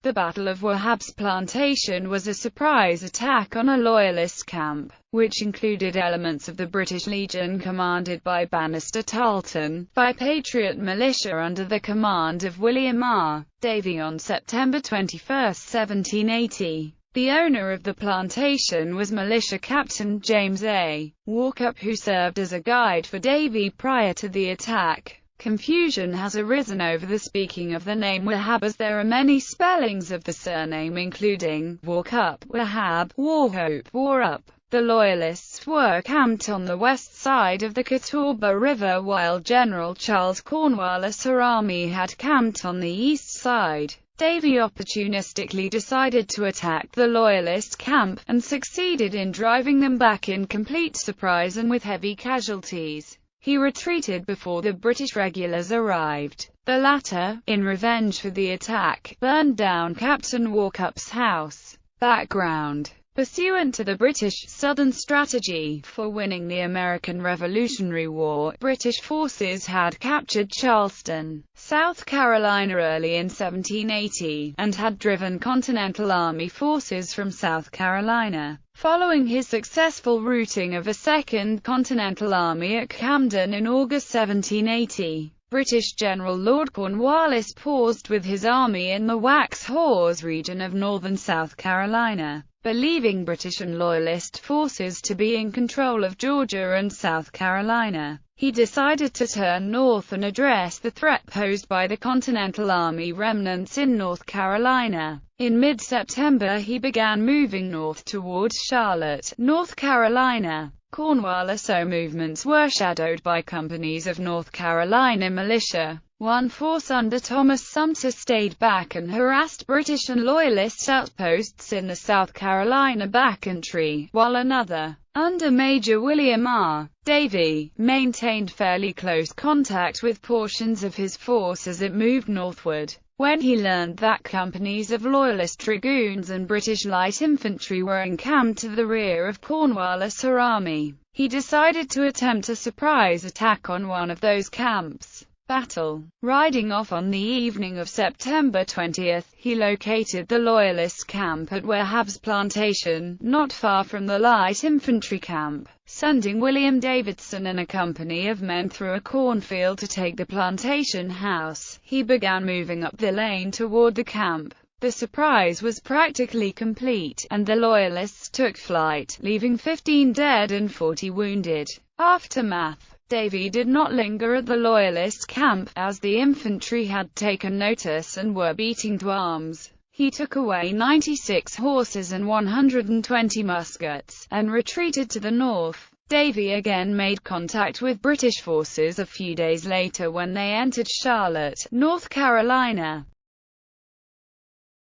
The Battle of Wahab's Plantation was a surprise attack on a Loyalist camp, which included elements of the British Legion commanded by Banastre Tarleton, by Patriot militia under the command of William R. Davey on September 21, 1780. The owner of the plantation was militia Captain James A. Wahab, who served as a guide for Davey prior to the attack. Confusion has arisen over the speaking of the name Wahab, as there are many spellings of the surname including Wahab, Wahab, Warhope, Warup. The Loyalists were camped on the west side of the Catawba River, while General Charles Cornwallis' army had camped on the east side. Davey opportunistically decided to attack the Loyalist camp, and succeeded in driving them back in complete surprise and with heavy casualties. He retreated before the British regulars arrived. The latter, in revenge for the attack, burned down Captain Wahab's house. Background: pursuant to the British Southern strategy for winning the American Revolutionary War, British forces had captured Charleston, South Carolina early in 1780, and had driven Continental Army forces from South Carolina. Following his successful routing of a Second Continental Army at Camden in August 1780, British General Lord Cornwallis paused with his army in the Waxhaws region of northern South Carolina. Believing British and Loyalist forces to be in control of Georgia and South Carolina, he decided to turn north and address the threat posed by the Continental Army remnants in North Carolina. In mid-September he began moving north towards Charlotte, North Carolina. Cornwallis' movements were shadowed by companies of North Carolina militia. One force under Thomas Sumter stayed back and harassed British and Loyalist outposts in the South Carolina backcountry, while another, under Major William R. Davey, maintained fairly close contact with portions of his force as it moved northward. When he learned that companies of Loyalist dragoons and British light infantry were encamped to the rear of Cornwallis' army, he decided to attempt a surprise attack on one of those camps. Battle. Riding off on the evening of September 20, he located the Loyalist camp at Wahab's Plantation, not far from the light infantry camp. Sending William Davidson and a company of men through a cornfield to take the plantation house, he began moving up the lane toward the camp. The surprise was practically complete, and the Loyalists took flight, leaving 15 dead and 40 wounded. Aftermath. Davey did not linger at the Loyalist camp, as the infantry had taken notice and were beating to arms. He took away 96 horses and 120 muskets, and retreated to the north. Davey again made contact with British forces a few days later when they entered Charlotte, North Carolina.